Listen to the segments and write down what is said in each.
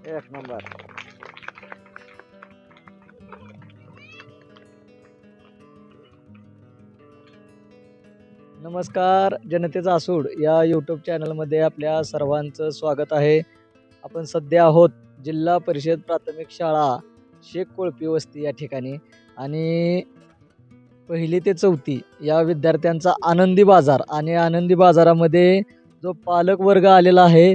एक नंबर. नमस्कार, जनतेचा आसूड या यूट्यूब चॅनलमध्ये आपल्या सर्वांचं स्वागत आहे. आपण सध्या आहोत जिल्हा परिषद प्राथमिक शाळा शेख कोळपी वस्ती या ठिकाणी आणि 1ली ते 4थी या विद्यार्थ्यांचा आनंदी बाजार आणि आनंदी बाजारामध्ये जो पालक वर्ग आलेला आहे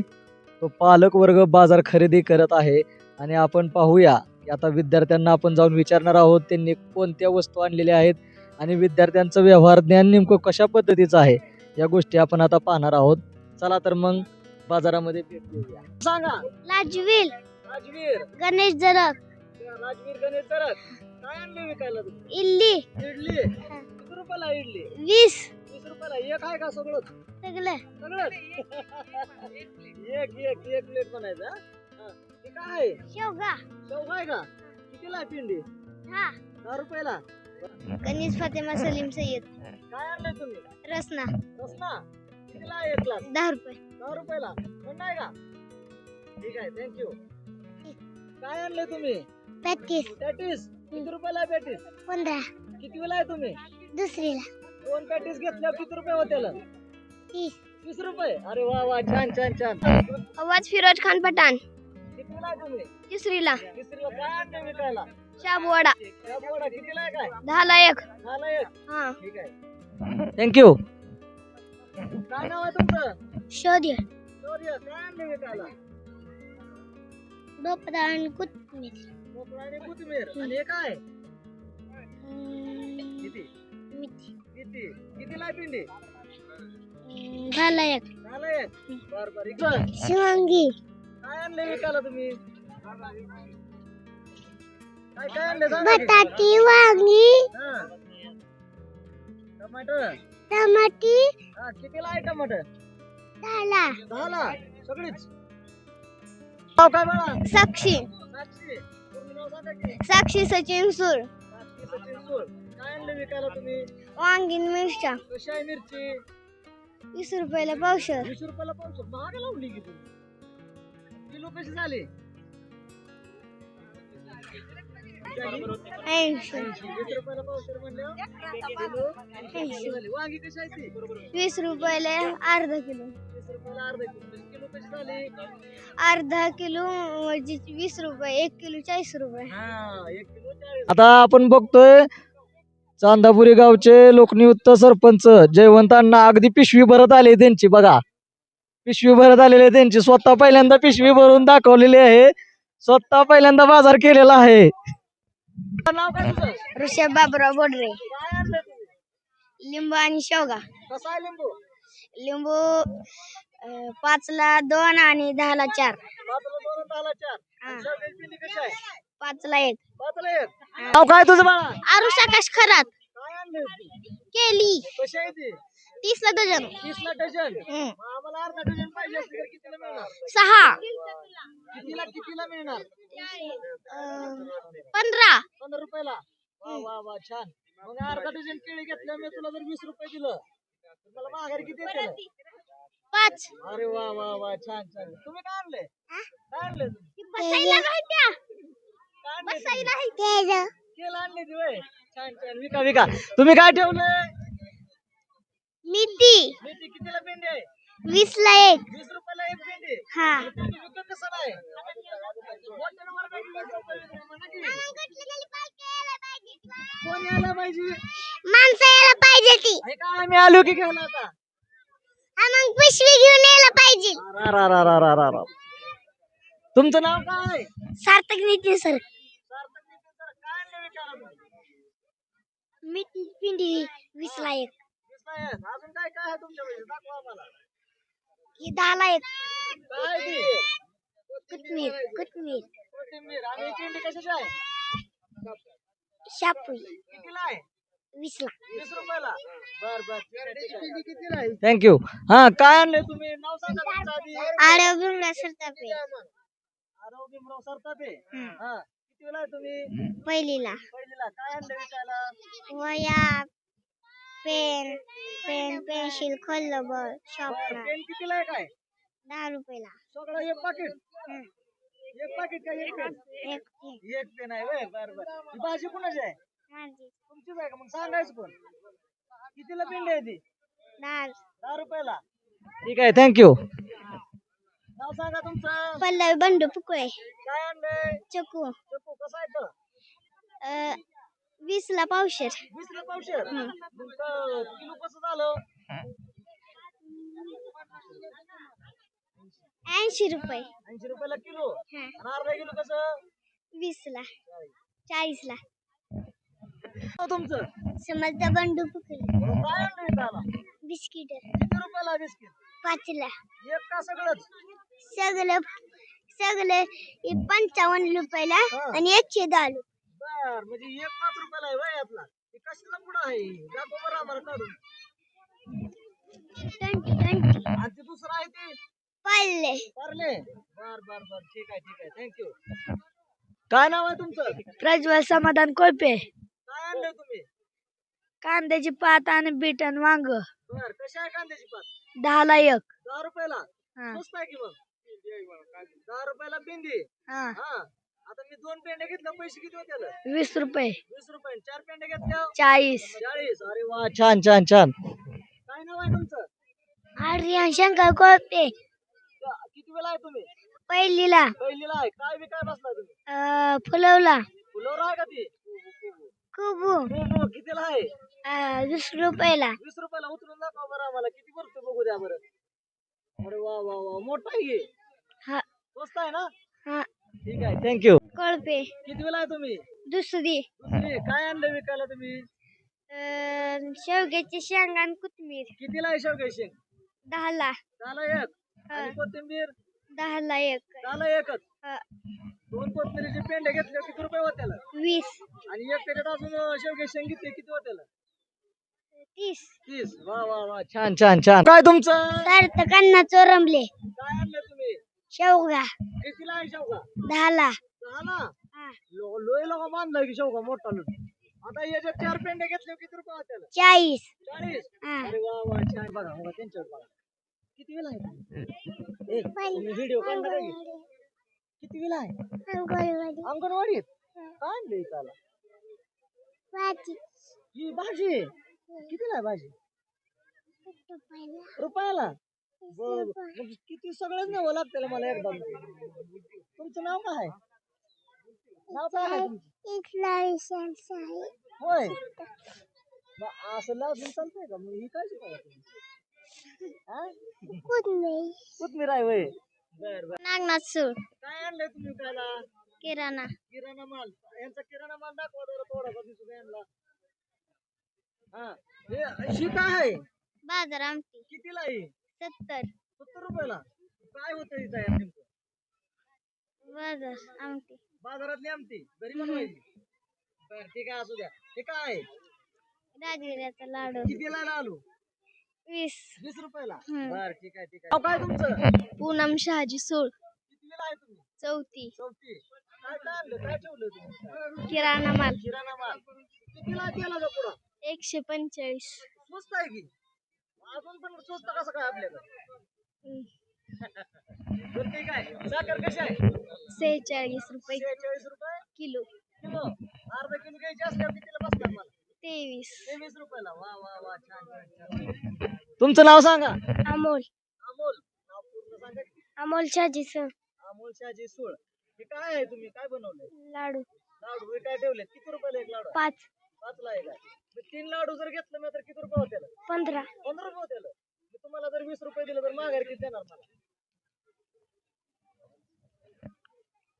तो पालक वर्ग बाजार खरेदी करत आहे आणि आपण पाहूया की आता विद्यार्थ्यांना आपण जाऊन विचारणार आहोत त्यांनी कोणत्या वस्तू आणलेल्या आहेत आणि विद्यार्थ्यांचं व्यवहार ज्ञान नेमकं कशा पद्धतीचं आहे या गोष्टी आपण आता पाहणार आहोत. चला तर मग बाजारामध्ये भेट देऊया. सांगा. राजवीर राजवीर गणेश जरक राजवीर गणेश जरक काय आणले विकायला तुम्ही? इल्ली इडली किती रुपयाला इडली? 20 20 रुपयाला एक आहे का सगळं? सगळं सगळं एक एक एक प्लेट बनायचं. हा हे काय आहे? शेवगा शेवगा आहे का? कितीला आहे पिंडी? हा 10 रुपयाला. गणेश फातिमा सलीम सय्यद काय आणले तुम्ही? रसना रसना कितीला आहे एक ग्लास? 10 रुपये 10 रुपयाला. थंड आहे का? ठीक आहे थँक्यू. काय आणले तुम्ही? 35 पॅटीस किती रुपयाला आहे पॅटीस? 15 किती वेळा आहे तुम्ही? दुसरीला 2 पॅटीस घेतल्यावर किती रुपये होतील? 30 30 रुपये. अरे वा वा छान छान छान. आवाज फिरोज खान पठाण किती वेळा आहे तुम्ही? तिसरीला तिसरीला. काय आणले विकायला? शाबूवाडा शाबूवडा कितीला आहे काय? 10 ला 1 झाला एक. हा ठीक आहे थँक्यू. काय नाव आहे तुमचं? शोध्य शौर्य. काय आणले विकायला? डोपदा आणि कोथिंबीर भोपळा आणि कोथिंबीर. आणि हे काय? किती मिठी किती कितीला आहे पिंडी? 10 ला 1 झाला एक. बर बर इकडं. शिवांगी काय आणले विकायला तुम्ही? काय काय आणले सांगा की? बटाटी वांगी हा. टमाटर. टमाटी हा कितीला आहे टमाटर? 10 ला 10 ला सगळीच. नाव काय बाळा? साक्षी साक्षी. पूर्ण नाव सांगा की. साक्षी सचिन सूर साक्षी सचिन सूळ. काय आणले विकायला तुम्ही? वांगी मिरच्या कशी आहे मिरची? 20 रुपयाला पावशर 20 रुपयाला पावशे. महाग लावली की तुम्ही. किलो कशी झाली? 80 20 रुपयाला पावशेर म्हणल्यावर किलो 80 झाली. वांगी कशी आहे ती? 20 रुपयाला अर्धा किलो 20 रुपयाला अर्धा किलो. म्हणजे किलो कशी झाली? अर्धा किलो म्हणजे 20 रुपये 1 किलो 40 रुपये हा 1 किलो 40. आता आपण बघतोय चांदापुरी गावचे लोकनियुक्त सरपंच जयवंत अण्णा अगदी पिशवी भरत आले त्यांची. बघा पिशवी भरत आलेले त्यांची. स्वतः पहिल्यांदा पिशवी भरून दाखवलेली आहे. स्वतः पहिल्यांदा बाजार केलेला आहे. नाव काय तुझं? ऋषभ बाबराव बोडरे काय आणलं तुम्ही? लिंबू आणि शेवगा कसा आहे लिंबू? लिंबू 5 ला 2 आणि 10 ला 4 पाचला 2 आणि 10ला 4. हा. शेवग्याची पिंडी कशी आहे? 5 ला 1 पाचला 1. नाव काय तुझं बाळा? आरुष आकाश खरात काय आणले होती? केली कशी आहे ती? 30 ला डझन 30ला डझन. मग आम्हाला अर्धा डझन पाहिजे असली तर कितीला मिळणार? 6 कितीला मिळणार? 15 15 रुपयाला. वा वा वा छान. मग अर्धा डझन केळी घेतल्या मी तुला जर 20 रुपये दिलं तर मला माघारी किती येतील? 5 अरे वा वा वा छान छान. तुम्ही काय आणले? काय आणले तुम्ही? बसायला नाही त्या काय आणले तुम्ही? बसायला नाही त्या केळं आणले ती होय. छान छान. विका विका. तुम्ही काय ठेवलंय? मिठी मेथी कितीला पेंडी आहे? 20 ला 1 20 रुपयाला एक पेंडी. हा तुम्ही विकत कसं नाही? मोठ्यानं मला काय 20 रुपये विकत म्हणा की. कोण यायला पाहिजे? माणसं यायला पाहिजे ती हे काय आम्ही आलो की घ्यायला आता? मग पिशवी घेऊन यायला पाहिजे रा रा रा रा रा रा रा. तुमचं नाव काय? सार्थक नितीन सर सार्थक नितीन सर. काय आणलं विकायला तुम्ही? मिठी पिंडी 20 ला 1 दिसतंय. अजून काय काय आहे तुमच्याकडे? दाखवा आम्हाला. ही 10 ला 1 काय आहे ती? कोथिंबीर कोथिंबीर. आणि ही पेंडी कशाची आहे? शापूई कितीला आहे? 20 ला 20 रुपयाला. बर बर पेंडी कितीला आहे? थँक्यू. हा काय आणले तुम्ही? नाव सांगा तुमचं आधी. आडवून सरतापे आरव भीमराव सरतापे. हा कितीला आहे तुम्ही? पहिलीला पहिलीला. काय आणले विकायला? वया पेन पेन्सिल खोलबर बर. शॉर्पनर पेन कितीला आहे काय? 10 रुपयाला सगळं एक पाकिट. एक पाकिट काय एक पेन? एक पेन आहे व्हय? बर बर. ही भाजी कुणाची आहे? तुमचीच आहे का? मग सांगायचं कोण? कितीला पेंडी आहे ती? 10 रुपयाला. ठीक आहे, थँक्यू. नाव सांगा तुमचं. पल्लवी बंडू फुकळे. काय आणलंय? चकू चप्पू कसा आहे तो? 20ला पावशेर. 20 ला पावशेर. मग किलो कसं झालं? 80 रुपये. 80 रुपयाला किलो. हा. आणि अर्धा किलो कसं? 20ला 40ला. तुमचं समजता बंडू फुकळे. काय आणलंय त्याला? बिस्किट किती रुपयाला बिस्किट? 5ला. एक का सगळंच? सगळं सगळं 55 रुपयाला हा. आणि 110 रुपये. बर, म्हणजे एक 5 रुपयाला आहे वय यातला. हे कशाला पुढं आहे? दाखव बरं आम्हाला काढून. 20 आणि ते दुसरं आहे ते पाळले. पार्ले. बर बर बर, ठीक आहे थँक्यू. काय नाव आहे तुमचं? प्रज्वल समाधान कोळपे. काय आणलंय तुम्ही? कांद्याची पात आणि बीट आणि वांग. बर, कशी आहे कांद्याची पात? 10ला 1. 10 रुपयाला. हा. स्वस्त आहे की मग? 10 रुपयाला पेंडी. हा. हा. आता मी 2 पेंड्या घेतल्या, पैसे किती होते? 20 रुपये. 20 रुपये. 4 पेंड्या घेतल्या 40. 40. अरे वा, छान छान छान. काय नाव आहे तुमचं? आर्यन शंकर कोळपे. किती वेळा आहे तुम्ही? पहिलीला पहिलीला आहे. काय विकाय बसला तुम्ही? फुलवला. फुलावर आहे का ती? कुबू हो, कितीला आहे? 20 रुपयाला. 20 रुपयाला. उतरून दाखवा बरं आम्हाला, किती भरतो बघू द्या बरं. अरे वा वा वा, मोठा आहे की. हा. स्वस्त आहे ना? हा. ठीक आहे, थँक्यू. कोळपे. किती वेळा आहे तुम्ही? दुसरी. दुसरी. काय आणलं विकायला तुम्ही? शेवग्याची शेंग आणि कोथिंबीर. कितीला आहे शेवगे शेंग? 10ला. 10ला एक. आणि कोथिंबीर? 10ला 1. 10ला एकच. 2 कोथिंबीरीचे पेंडे घेतले, किती रुपये होत्याला? 20. आणि एक त्याच्यात अजून शेवगे शेंग घेतली, किती होत्याला? 30. 30. वा वा वा, छान छान छान. काय तुमचं? सार्थकांना चोरमले. काय आणलं तुम्ही? शेवगा. कितीला आहे शेवगा? 10ला. 10ला. लोय लोक बांधलाय की शेवगा मोठा लोक. आता याच्यात 4 पेंडे घेतले, किती रुपये होत्याला? 40. 40. अरे वा वा, छान. बघा बघा त्यांच्यावर बघा. किती वेळा आहे तुम्ही? व्हिडिओ काढणार आहे? किती वेळा आहे? अंगणवाडीत. काय आणलंय त्याला? ही भाजी कितीला आहे भाजी? रुपयाला. बर, मग किती सगळंच न्यावं लागतं मला एकदम. तुमचं नाव काय आहे? नाव काय आहे तुमचं? होय. मग असं लाजून चालतंय का? मग ही काय शिकवलं तुम्ही? कोथमीर आहे वय. बर बर. नागनाथ सूळ. काय आणलंय तुम्ही विकायला? किराणा. किराणा माल. यांचा किराणा माल दाखवा जरा थोडासा दिसू यांना. हा, ही काय आहे? बाजार आमटी. कितीला आहे? 70. 70 रुपयाला. काय होतं इथं या नेमकं? बाजार आमटी. बाजारातली आमटी घरी बनवायची. बर, ठीक आहे, असू द्या. हे काय आहे? राजगिऱ्याचा लाडू. कितीला लालू? 20. 20 रुपयाला. हम्म. बर, ठीक आहे ठीक आहे. नाव काय तुमचं? पूनम शहाजी सूळ. कितीला आहे तुम्ही? 34. 34. काय काय आणलं? काय ठेवलं तुम्ही? किराणा माल. किराणा माल. कितीला केला पुढं? 145. स्वस्त आहे की. अजून पण स्वस्त कसं काय आपल्याकडे? बरं, ठीक आहे. साखर कशी आहे? 46 रुपये 46 रुपये किलो. किलो. अर्धा किलो घ्यायची असल्यावर कितीला बसणार मला? 23. 23 रुपयाला. वा वा वा, छान छान छान. तुमचं नाव सांगा. अमोल. अमोल. नाव पूर्ण सांगा की. अमोल शहाजी सूळ. अमोल शहाजी सूळ. हे काय आहे? तुम्ही काय बनवलंय? लाडू. लाडू. हे काय ठेवले? किती रुपयाला एक लाडू? 5. 5 ला आहे काय? 3 लाडू जर घेतलं मी तर किती रुपये होतील? 15. 15 रुपये होतील. मी तुम्हाला जर 20 रुपये दिले तर माघारी किती देणार मला?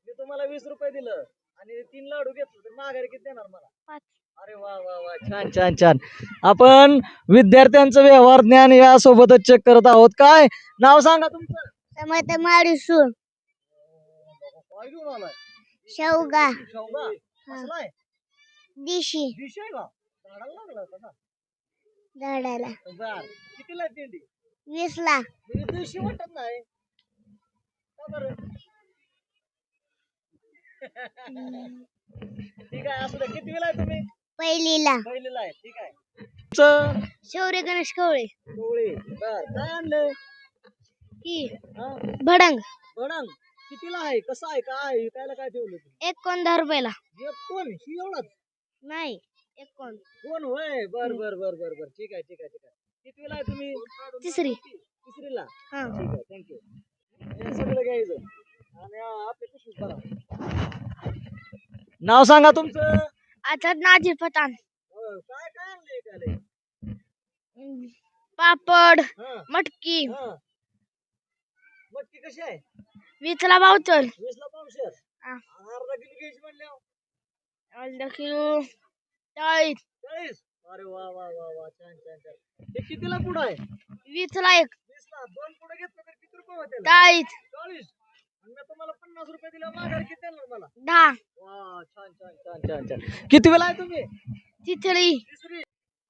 मी तुम्हाला 20 रुपये दिलं आणि 3 लाडू घेतलं तर माघारी किती देणार मला? 5. अरे वा वा वा, छान छान छान. आपण विद्यार्थ्यांचं व्यवहार ज्ञान या सोबतच चेक करत आहोत. काय नाव सांगा तुमचं? टमाटर मारू सूळ. काय घेऊन आलाय? शेवगा. शेवगा. कसला आहे? दिशी. दिशी आहे का? झाडाला लागला होता का? झाडाला. बर, कितीला आहे पेंडी? 20ला. मी दिवशी वाटत नाही का बरं? ठीक आहे, असू द्या. किती वेळा आहे तुम्ही? पहिलीला. पहिलीला आहे. ठीक आहे. शौर्य गणेश कवळे. डोळे. बर, काय आणलंय? ही हा, भडंग. भडंग. कितीला आहे, कसं आहे, काय आहे, विकायला काय ठेवलं तुम्ही? एक कोण 10 रुपयाला. एक कोण ही एवढाच नाही, एक कोण. कोण होय, बर बर बर बर बर, ठीक आहे ठीक आहे ठीक आहे. कितवीला आहे तुम्ही? तिसरी. तिसरीला. हा. ठीक आहे, थँक्यू. हे सगळं घ्यायचं आणि आपले पिशवीत भरा. नाव सांगा तुमचं. आता नाझीर पठाण. काय काय आणलंय विकायला? पापड, हा, मटकी, हा. मटकी कशी आहे? 20ला पावशेर. 20ला पावशेर. हा. अर्धा किलो घ्यायची म्हणल्यावर अर्धा किलो 40. 40. अरे वा वा वा वा, छान छान छान. हे कितीला पुढं आहे? 20ला एक. 20ला. दोन पुढे घेतलं तर किती रुपये होतील? 40. 40. आणि मी तुम्हाला 50 रुपये दिले, माघारी किती देणार मला? 10. वा, छान छान छान छान छान. किती वेळा आहे तुम्ही? तिसरी. तिसरी.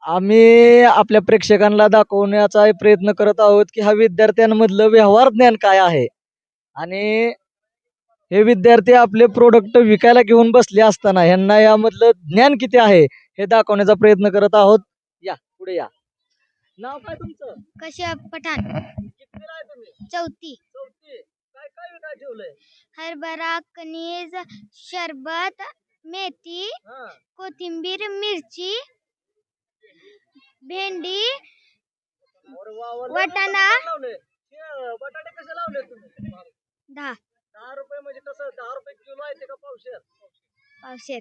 आम्ही आपल्या प्रेक्षकांना दाखवण्याचा प्रयत्न करत आहोत की हा विद्यार्थ्यांमधलं व्यवहार ज्ञान काय आहे, आणि हे विद्यार्थी आपले प्रोडक्ट विकायला घेऊन बसले असताना यांना यामधलं ज्ञान किती आहे हे दाखवण्याचा प्रयत्न करत आहोत. या पुढे या. नाव काय तुमचं? कश्यप पठाण. कितवीला आहे तुम्ही? 4थी. चौथी. काय काय विकाय ठेवलंय? हरभरा, कणीस, शरबत, मेथी, हा. कोथिंबीर, मिरची, भेंडी, अरे वा वा, लय वाटाणा. मोठं लावलंय. हे बटाटे कसे लावले तुम्ही? 10 10 रुपये म्हणजे कसं? 10 रुपये किलो आहे ते का पावशेर? पावशेर.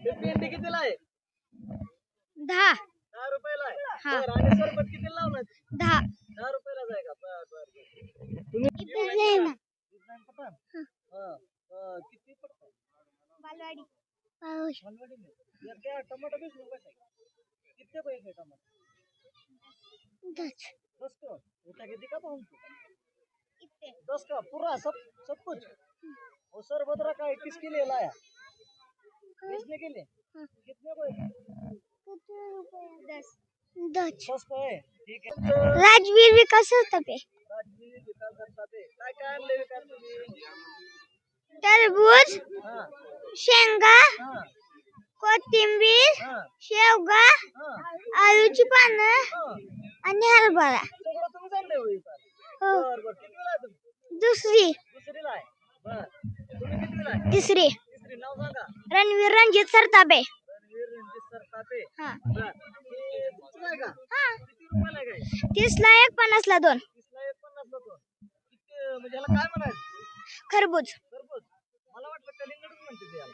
ते भेंडी कितीला आहे? 10. 10 रुपयाला आहे. हा. बरं, आणि सरबत कितीला लावलाय? 10. 10 रुपयालाच आहे का? बर बर बर. तुम्ही डिझाईन पठाण? हा. किती पडतं? बालवाडी. मालवणी में. यार क्या टमाटर 20 रुपए है? कितने पैसे है टमाटर? 10 का? उठा के दिखा तो हमको. 10 का पूरा सब कुछ. वो सर बदरा का 21 के लिए लाया. बेचने के लिए. कितने पैसे? 10 का है. ठीक है. राजवीर विकास तपे. राजवीर विकास दत्तापे. काय काय आणले विकास तुम्ही? टरबूज, हा. शेंगा, हा. कोथिंबीर, हा. शेवगा, हा. आलूची पानं हा. आणि हरभरा. सगळं तुम्ही आणले होय विकास? हो. बर बर. कितवीला आहे तुम्ही? दुसरी. दुसरीला आहे. बर. तुम्ही कितवीला आहे? तिसरी. तिसरी. नाव सांगा. रणवीर रणजित सरतापे. रणवीर रणजित सरतापे. हा. बर. हे तुमचं आहे का? हा. किती रुपयाला आहे काय? 30ला एक, 50ला 2. 30ला एक, 50ला दोन. किती म्हणजे ह्याला काय म्हणायचं? खरबूज. खरबूज. मला वाटलं कलिंगडच म्हणते ते याला.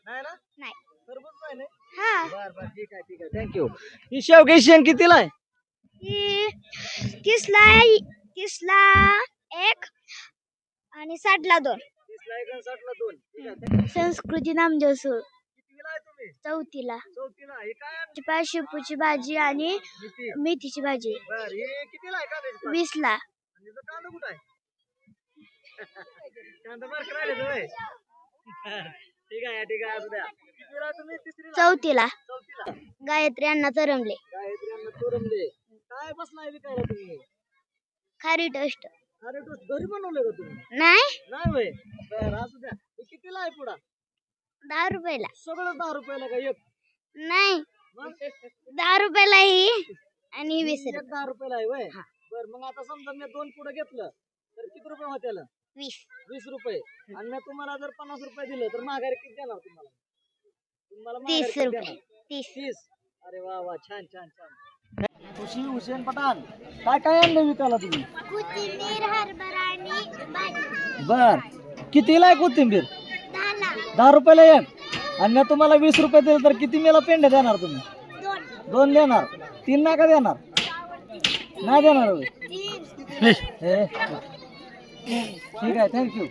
नाही ना? नाही. खरबूज नाही ना? हा. बर बर, ठीक आहे ठीक आहे, थँक्यू. ही शेवग्याची शेंग कितीला आहे? ही 30ला 1 आणि 60ला 2. 30ला एक आणि 60ला दोन. ठीक आहे, thank you. संस्कृती नामदेव सूर. कितवीला आहे तुम्ही? 4थीला. चौथीला. हे काय आहे? शेपूची भाजी आणि किती? मेथीची भाजी. बर. हे कितीला आहे कांद्याची पात? 20ला. आणि याचा कांदा कुठं आहे? कांदा मार्क राहिले तुम्ही. ठीक आहे ठीक आहे, असू द्या. कितवीला आहे तुम्ही? तिसरीला. 4थीला. चौथीला. गायत्री अण्णा तरंबले. गायत्री अन्न चोरमले. काय बसलाय विकायला तुम्ही? खारी टोस्ट. अरे तू घरी बनवले का तुम्ही? नाही, नाही होय. बर, असू द्या. हे कितीला आहे पुढा? 10 रुपयाला. सगळं 10 रुपयाला का एक? नाही, मग? 10 रुपयाला ही आणि 20 एक 10 रुपयाला आहे होय. हा. बर, मग आता समजा मी 2 पुढे घेतलं तर किती रुपये होतील? 20 रुपये. आणि मी तुम्हाला जर 50 रुपये दिले तर माघारी किती देणार तुम्हाला? तुम्हाला माघारी 30 किती रुपये. देणार? 30. 30. अरे वा वा, छान छान छान. खुशी हुसेन पठाण, काय काय आणलं विकायला तुम्ही? कोथिंबीर, हरभरा आणि भाजी. बर. कितीला आहे कोथिंबीर? 10ला. 10 रुपयाला एक. आणि मी तुम्हाला 20 रुपये दिले तर किती मेला पेंड्या देणार तुम्ही? 2 देणार. 3 नका देणार? नाही देणार होय. हे. ठीक आहे, थँक्यू.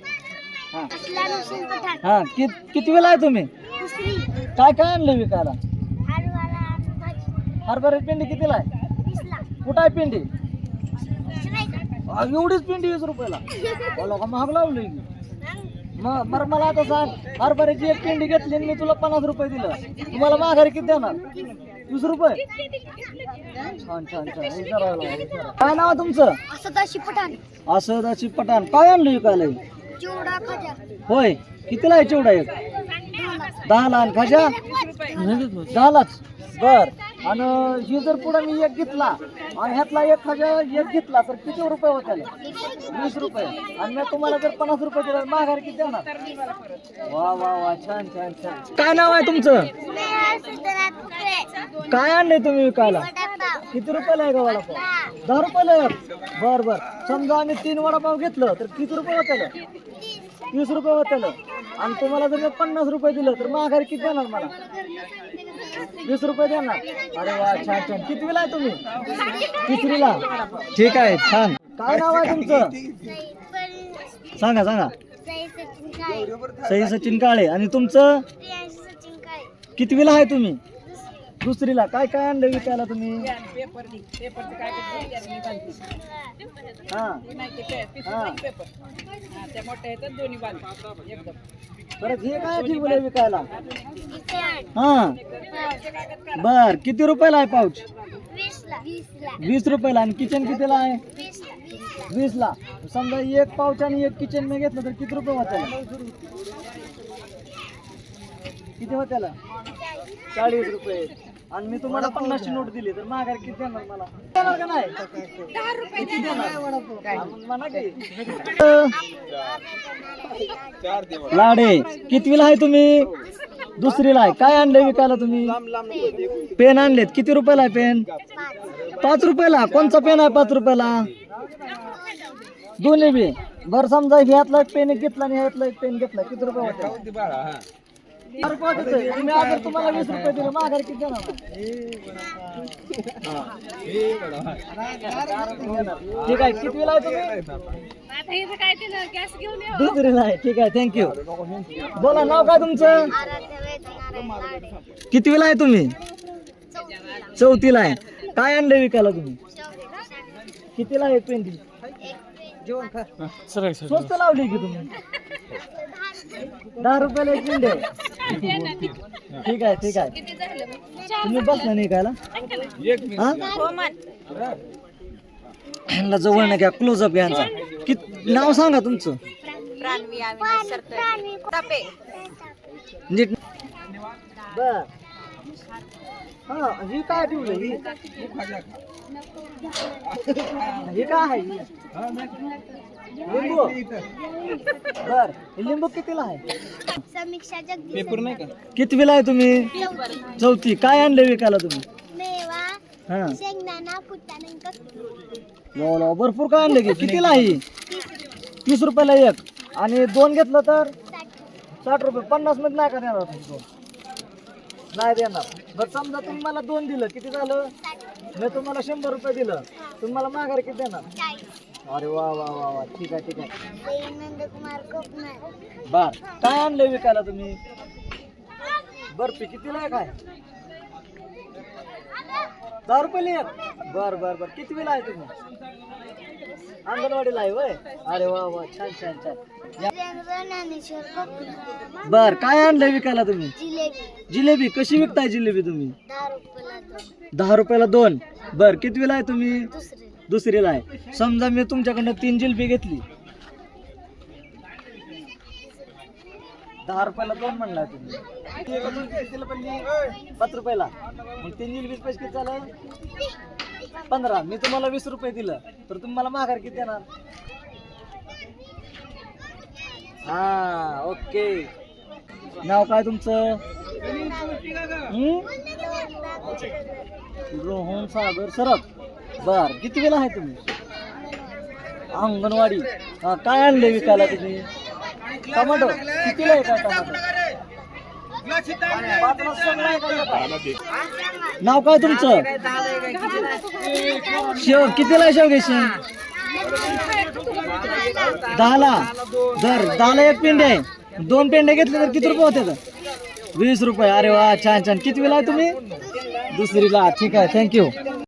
हा हा. किती वेळा आहे तुम्ही? काय काय आणलं विकायला? हरभऱ्याची पेंडी कितीला आहे? कुठं आहे पेंडी? एवढीच पेंडी 20 रुपयाला. बोला का, महाग लावली. मग मला आता सांग, हरभऱ्याची एक पेंडी घेतली आणि मी तुला 50 रुपये दिलं, तुम्हाला माघारी किती देणार? 20 रुपये. छान छान छान. विचारायला काय नाव आहे तुमचं? असदाशी पठाण. असदाची पठाण. काय आणलं विकायला? चिवडा, खाजा. होय. कितीला आहे चिवडा एक? 10ला. आणि खाजा 10लाच. बर. आणि ही जर पुढे मी एक घेतला आणि ह्यातला एक घेतला तर किती रुपये होतील? 20 रुपये. आणि मी तुम्हाला जर 50 रुपये दिला माघारी किती देणार? वा वा वा, छान छान छान. काय नाव आहे तुमचं? काय आणलंय तुम्ही विकायला? किती रुपयाला आहे का वडापाव? 10 रुपयाला एक. बर बर. समजा आम्ही 3 वडापाव घेतलं तर किती रुपये होतील? 30 रुपये होतील. आणि तुम्हाला जर मी 50 रुपये दिलं तर माघारी किती देणार मला? 20 रुपये देणार. अरे वा, छान छान. कितवीला आहे तुम्ही? 3रीला. ठीक आहे, छान. काय नाव आहे तुमचं? सांगा सांगा. सई सचिन काळे. आणि तुमचं? कितवीला आहे तुम्ही? 2रीला. काय काय आणलं विकायला तुम्ही? हा हा. परत हे काय ठेवलंय विकायला? हा बर. किती रुपयाला आहे पाऊच? 20 रुपयाला. आणि किचन कितीला आहे? 20 ला. समजा एक पाऊच आणि एक किचन मी घेतलं तर किती रुपये होत्याला? किती होत्याला? 40 रुपये. आणि मी तुम्हाला 50 ची नोट दिली तर माघारी किती देणार मला? देणार का नाही? 10 रुपये म्हणा की. लाडे. कितवीला आहे तुम्ही? 2रीला आहे. काय आणले विकायला तुम्ही? पेन आणलेत. किती रुपयाला आहे पेन? 5 रुपयाला. कोणचा पेन आहे 5 रुपयाला? दोन्ही बी. बरं समजा ह्यातला एक पेन घेतला आणि ह्यातला एक पेन घेतला, किती रुपये होते? 10 रुपये होते. तुम्ही अगर तुम्हाला 20 रुपये दिले माघारी किती देणार? ठीक आहे. कितवीला आहे तुम्ही? 2रीला आहे. ठीक आहे, थँक्यू. बोला, नाव काय तुमचं? कितवीला आहे तुम्ही? 4थीला आहे. काय आणले विकायला तुम्ही? कितीला आहे पेंटिंग? स्वस्त लावली की तुम्ही? 10 रुपयाला एक पेंट आहे. ठीक आहे ठीक आहे. तुम्ही बसला नाही कायला? ह्यांना जवळ नाही घ्या, क्लोजअप यांचा. नाव सांगा तुमचं. नीट. बर. हा, ही काय ठेवलं? हे काय आहे? लिंबू. बर. लिंबू कितीला आहे? समीक्षा जगदीश. पेपर नाही का? कितवीला आहे तुम्ही? 4थी. काय आणले विकायला तुम्ही? मेवा, हा. शेंगदाणा, फुटाणा, बोला, भरपूर काय आणले की? कितीला आहे? 30 रुपयाला एक. आणि 2 घेतलं तर 60 रुपये. 50 मध्ये नाही का देणार तुम्ही? 2 नाही देणार. बरं समजा तुम्ही मला 2 दिलं, किती झालं? मी तुम्हाला 100 रुपये दिलं, तुम्हाला माघारी किती देणार? अरे वा वा वा वा. ठीक आहे ठीक आहे. नंदकुमार कोकणार. बर. काय आणले विकायला तुम्ही? बर्फी. कितीला आहे? काय 10 रुपयाला एक. बर बर बर. कितवीला आहे तुम्ही? अंगणवाडीला आहे वय. अरे वा वा, छान छान छान. ज्ञानेश्वर कोकणार. बर. काय आणलंय विकायला तुम्ही? जिलेबी. जिलेबी. कशी विकताय जिलेबी तुम्ही? 10 रुपयाला 2. 10 रुपयाला 2. बर. कितवीला आहे तुम्ही? 2री. 2रीला आहे. समजा मी तुमच्याकडनं 3 जिलेबी घेतली, 10 रुपयाला 2 म्हणला तुम्ही. 5 रुपयाला. मग 3 जिलेबी पैसे किती झालं? 15. मी तुम्हाला 20 रुपये दिलं तर तुम्हाला माघार किती देणार? हा, ओके. नाव काय तुमचं? रोहन सागर सरप. बर. किती वेळा आहे तुम्ही? अंगणवाडी. हा. काय आणले विकायला तुम्ही? टमाटो. कितीला आहे? काय टमाटो? 5ला सगळं आहे का? नाव काय तुमचं? शेव. कितीला आहे शेवग्याची? 10ला. दर 10ला एक पेंडे आहे. 2 पेंडे घेतले तर किती रुपये होते? 20 रुपये. अरे वा, छान छान. किती वेळा आहे तुम्ही? 2रीला. ठीक आहे, थँक्यू.